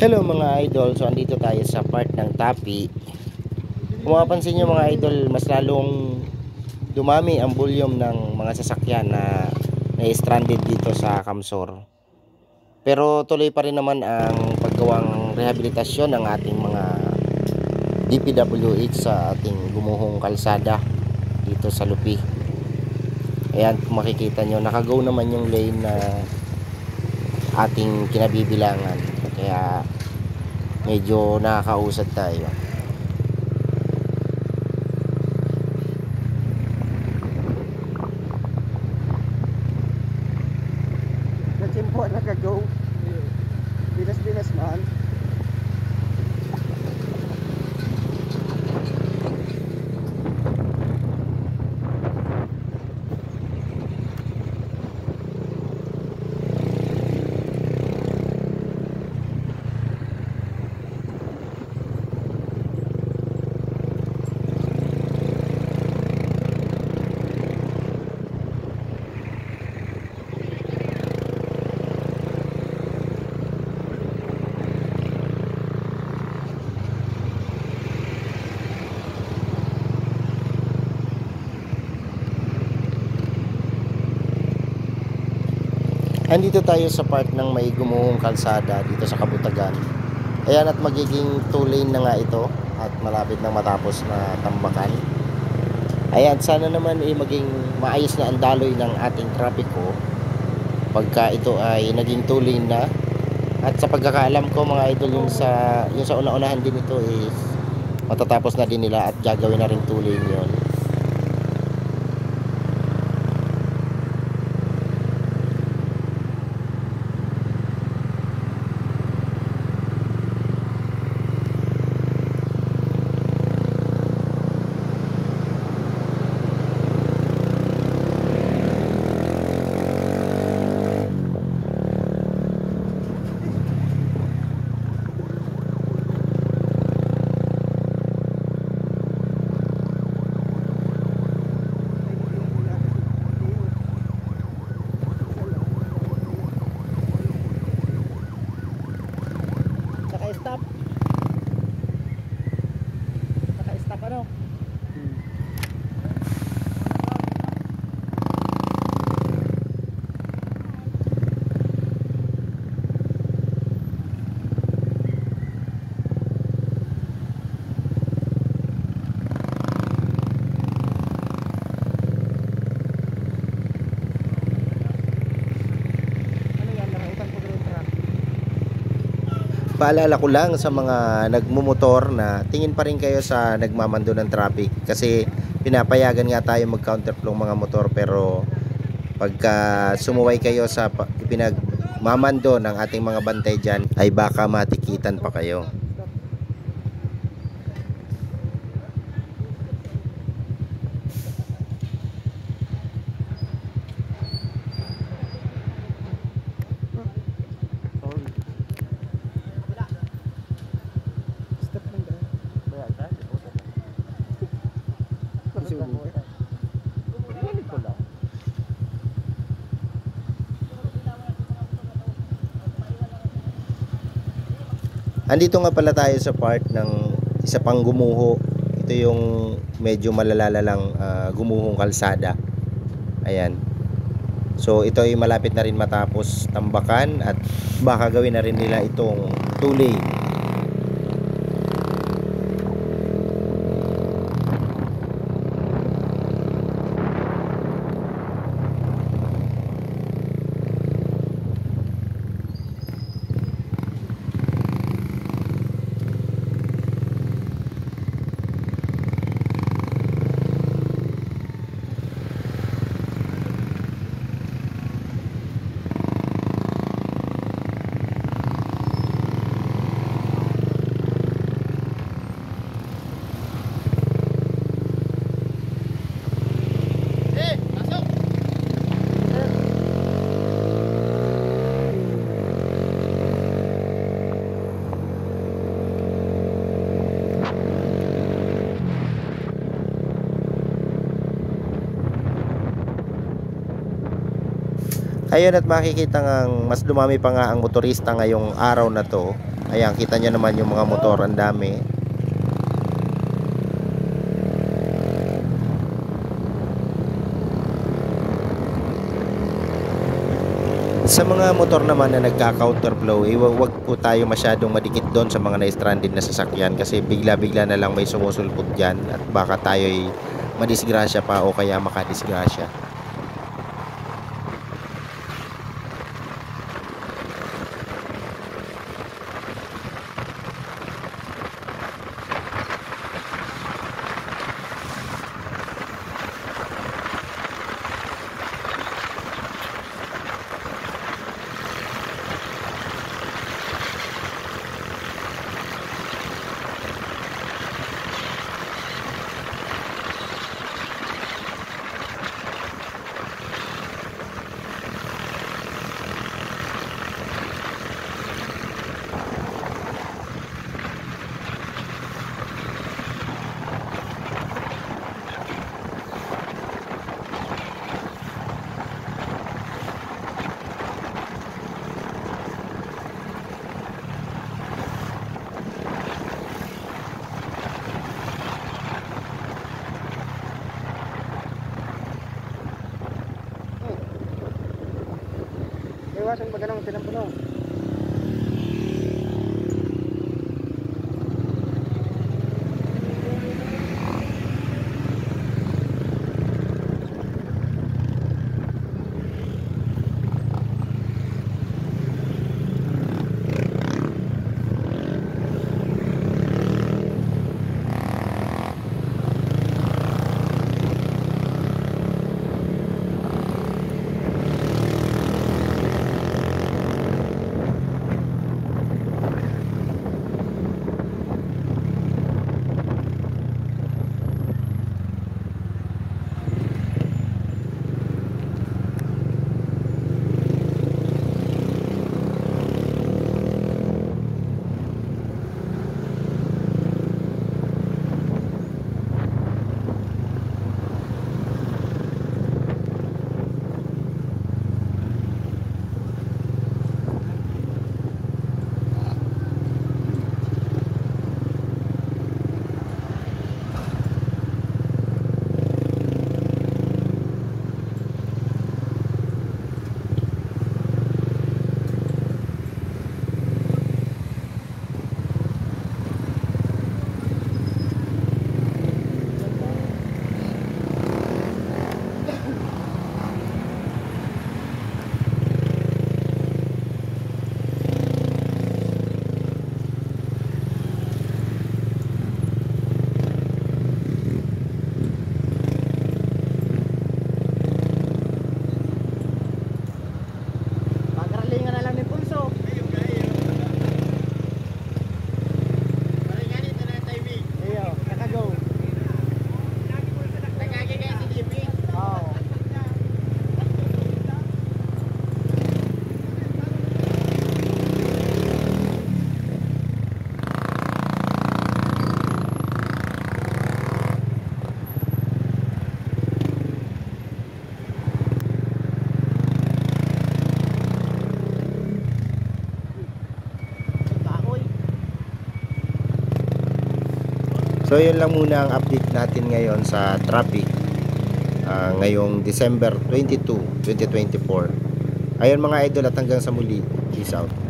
Hello mga idol, so andito tayo sa part ng Tapi. Kung mapapansin nyo mga idol, mas lalong dumami ang volume ng mga sasakyan na stranded dito sa Kamsor. Pero tuloy pa rin naman ang paggawang rehabilitasyon ng ating mga DPWH sa ating gumuhong kalsada dito sa Lupi. Ayan, kung makikita nyo, nakagaw naman yung lane na ating kinabibilangan. Kaya medyo nakakausad tayo. Nagsimpo, nagagaw. Binas-binas man. Andito tayo sa part ng may gumuhong kalsada dito sa Kabutagan. Ayan, at magiging 2 lane na nga ito at malapit na matapos na tambakan. Ayan, sana naman maging maayos na ang daloy ng ating trapiko pagka ito ay naging 2 lane na. At sa pagkakaalam ko mga idol, yung sa una-unahan din ito is matatapos na din nila at gagawin na rin 2 lane yun. Naka-stop. Naka-stop ano? Ano yan? Nakautang ko rin truck. Paalala ko lang sa mga nagmumotor na tingin pa rin kayo sa nagmamando ng traffic, kasi pinapayagan nga tayo mag-counterflow mga motor, pero pagka sumuway kayo sa ipinagmamando ng ating mga bantay dyan ay baka matikitan pa kayo. Sorry. Stop lang dahil. Bayan tayo. Kasi ulit. Ulit ko lang. Andito nga pala tayo sa part ng isa pang gumuho. Ito yung medyo malalalang gumuhong kalsada. Ayan. So ito ay malapit na rin matapos tambakan at baka gawin na rin nila itong 2 lane. Ayun, at makikita ngang mas dumami pa nga ang motorista ngayong araw na to Ayan, kita nyo naman yung mga motor, ang dami. Sa mga motor naman na nagka-counterflow, wag po tayo masyadong madikit doon sa mga na-stranded na sasakyan kasi bigla-bigla na lang may sumusulpot dyan at baka tayo'y madisgrasya pa o kaya makadisgrasya. Iwasan pag anong tinampuno. Pagkaralingan na lang ni Pulso. Iyo, naka-go. Oo. Kahoy. So yun lang muna ang update natin ngayon sa traffic ngayong December 22, 2024. Ayun mga idol, at hanggang sa muli. Peace out.